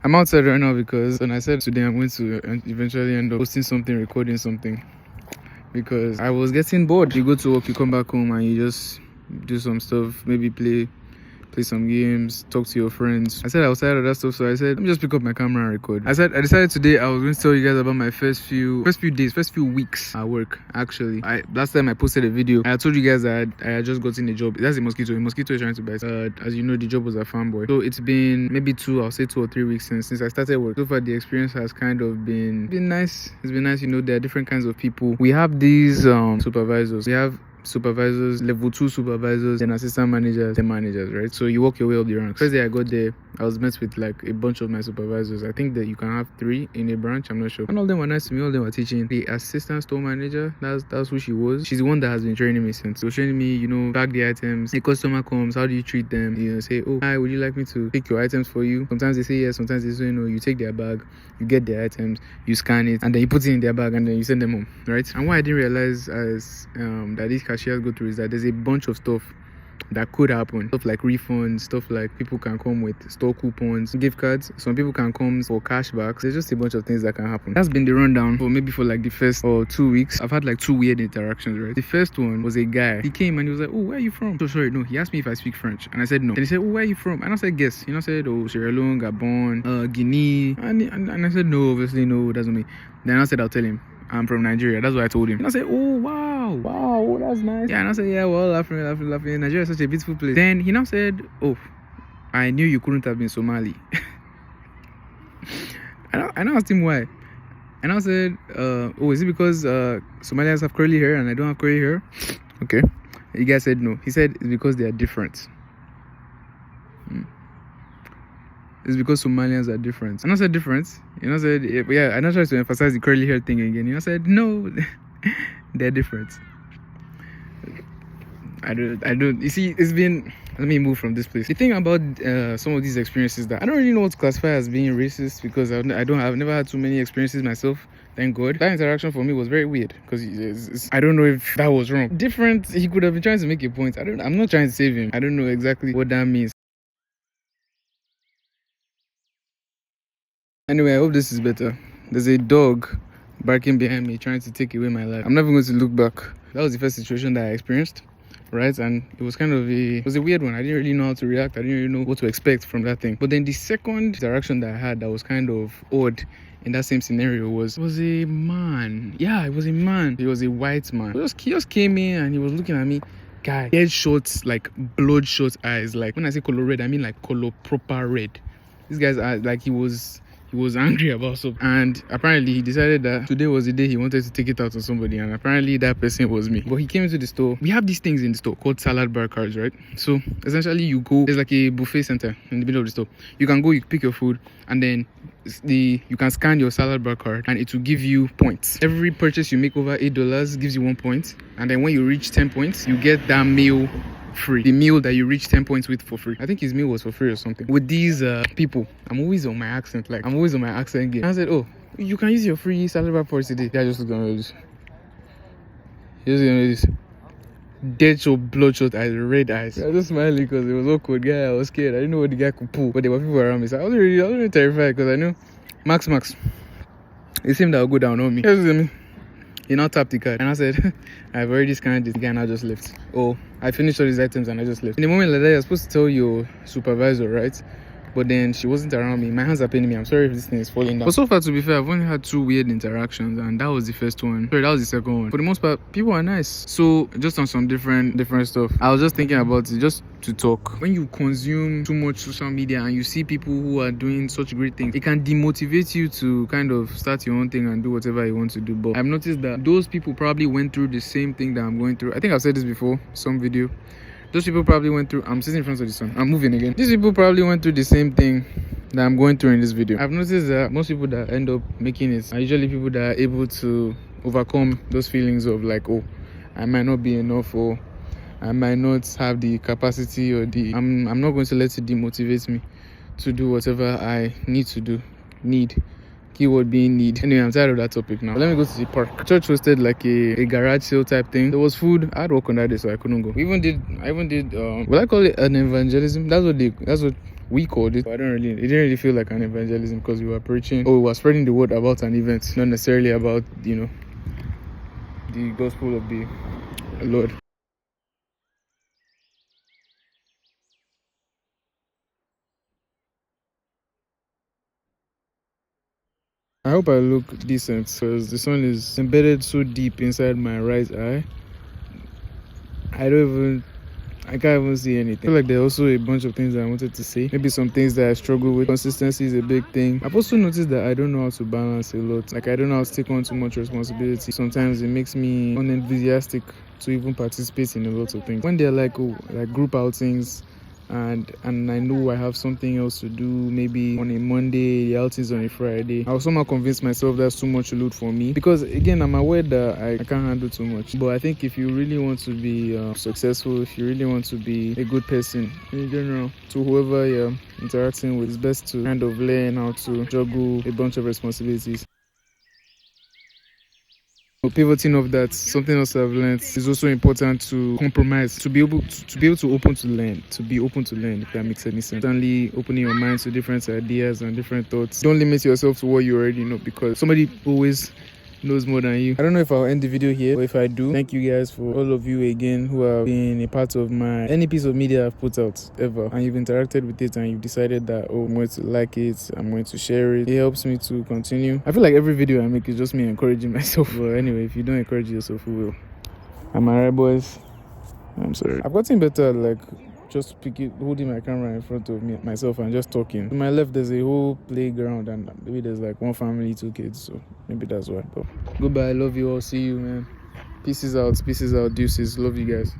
I'm outside right now because when I said today I'm going to eventually end up posting something, recording something, because I was getting bored. You go to work, you come back home and you just do some stuff, maybe play some games, talk to your friends. I said I was tired of that stuff, so I said let me just pick up my camera and record. I decided today I was going to tell you guys about my first few weeks at work. Actually, last time I posted a video, I told you guys that I had just gotten a job. That's a mosquito. A mosquito is trying to bite. As you know, the job was a farm boy. So it's been maybe 2 or 3 weeks since I started work. So far, the experience has kind of been nice. It's been nice. You know, there are different kinds of people. We have these supervisors. We have supervisors, level 2 supervisors, and assistant managers, and managers, right? So you work your way up the ranks. First day I got there, I was met with like a bunch of my supervisors. I think that you can have 3 in a branch, I'm not sure. And all of them were nice to me, all of them were teaching. The assistant store manager, that's who she was. She's the one that has been training me since. So training me, you know, tag the items. The customer comes, how do you treat them? You know, say, oh, hi, would you like me to pick your items for you? Sometimes they say yes, sometimes they say no. You take their bag, you get their items, you scan it, and then you put it in their bag, and then you send them home, right? And what I didn't realize as that these cashiers go through is that there's a bunch of stuff that could happen. Stuff like refunds, stuff like people can come with store coupons, gift cards. Some people can come for cashbacks. There's just a bunch of things that can happen. That's been the rundown for like the first 2 weeks. I've had like 2 weird interactions, right? The first one was a guy. He came and he was like, oh, where are you from? So sorry, no. He asked me if I speak French, and I said no. And he said, oh, where are you from? And I said, guess. You know, I said, oh, Sierra Leone, Gabon, Guinea. And I said, no, obviously, no, that's not me. Then I said, I'll tell him I'm from Nigeria. That's what I told him. And I said, oh, wow, that's nice. Yeah, and I said, yeah, well, laughing. Nigeria is such a beautiful place. Then he now said, oh, I knew you couldn't have been Somali. I now asked him why. And I said, oh, is it because Somalians have curly hair and I don't have curly hair? Okay. The guy said no. He said it's because they are different. It's because Somalians are different. And I said different. You know, I said, yeah, I now tried to emphasize the curly hair thing again. You know, I said, no, they're different. I don't, you see, it's been, let me move from this place. The thing about some of these experiences that I don't really know what to classify as being racist, because I've never had too many experiences myself. Thank God. That interaction for me was very weird, because I don't know if that was wrong. Different, he could have been trying to make a point. I'm not trying to save him. I don't know exactly what that means. Anyway, I hope this is better. There's a dog barking behind me trying to take away my life. I'm never going to look back. That was the first situation that I experienced, right? And it was kind of a weird one. I didn't really know how to react. I didn't really know what to expect from that thing. But then the second interaction that I had that was kind of odd in that same scenario was a man. Yeah, it was a man. He was a white man. He just came in and he was looking at me. Guy, head shots, like bloodshot eyes. Like when I say color red, I mean like color proper red. This guy's eyes, like he was angry about something, and apparently he decided that today was the day he wanted to take it out on somebody, and apparently that person was me. But he came into the store. We have these things in the store called salad bar cards, right? So essentially you go, there's like a buffet center in the middle of the store. You can go, you pick your food, and then you can scan your salad bar card and it will give you points. Every purchase you make over $8 gives you 1 point, and then when you reach 10 points you get that meal free. The meal that you reach 10 points with for free. I think his meal was for free or something. With these people, I'm always on my accent. Like, I'm always on my accent game. And I said, oh, you can use your free salad bar points today. Yeah, I just looked at this. Just dead shot, bloodshot eyes, red eyes. I was just smiling because it was awkward. Guy, I was scared. I didn't know what the guy could pull, but there were people around me. So I was really terrified because I knew Max. It seemed that would go down on me. He now tapped the card and I said, I've already scanned this guy and I just left. Oh, I finished all these items and I just left. In the moment like that, you're supposed to tell your supervisor, right? But then she wasn't around me. My hands are paining me. I'm sorry if this thing is falling down. But so far, to be fair, I've only had 2 weird interactions, and that was the first one. Sorry, that was the second one. For the most part, people are nice. So just on some different stuff, I was just thinking about it just to talk. When you consume too much social media and you see people who are doing such great things, it can demotivate you to kind of start your own thing and do whatever you want to do. But I've noticed that those people probably went through the same thing that I'm going through. I think I've said this before, some video. Those people probably went through, I'm sitting in front of the sun, I'm moving again. These people probably went through the same thing that I'm going through in this video. I've noticed that most people that end up making it are usually people that are able to overcome those feelings of like, oh, I might not be enough, or I might not have the capacity, or I'm not going to let it demotivate me to do whatever I need to do. Keyword being need. Anyway, I'm tired of that topic now. But let me go to the park. Church hosted like a garage sale type thing. There was food. I had work on that day, so I couldn't go. I even did will I call it an evangelism? That's what we called it. But it didn't really feel like an evangelism because we were preaching, or we were spreading the word about an event, not necessarily about, you know, the gospel of the Lord. I hope I look decent because the sun is embedded so deep inside my right eye. I can't even see anything. I feel like there are also a bunch of things that I wanted to say. Maybe some things that I struggle with. Consistency is a big thing. I've also noticed that I don't know how to balance a lot. Like, I don't know how to take on too much responsibility. Sometimes it makes me unenthusiastic to even participate in a lot of things. When they're like group outings, and I know I have something else to do, maybe on a Monday, the outings on a Friday, I'll somehow convince myself that's too much load for me, because again, I'm aware that I can't handle too much. But I think if you really want to be successful, if you really want to be a good person in general, to whoever you're interacting with, it's best to kind of learn how to juggle a bunch of responsibilities. Pivoting off that, something else I've learned is also important to compromise, to be able to open to learn, if that makes any sense. Constantly opening your mind to different ideas and different thoughts. Don't limit yourself to what you already know, because somebody always knows more than you. I don't know if I'll end the video here, but if I do, thank you guys for all of you again who have been a part of any piece of media I've put out ever, and you've interacted with it and you've decided that, oh, I'm going to like it, I'm going to share it. It helps me to continue. I feel like every video I make is just me encouraging myself. But anyway, if you don't encourage yourself, who will? Am I right, boys? I'm sorry. I've gotten better at just holding my camera in front of myself and just talking. To my left, there's a whole playground, and maybe there's like one family, 2 kids, so maybe that's why. But goodbye, I love you all. See you, man. Pieces out, deuces. Love you guys.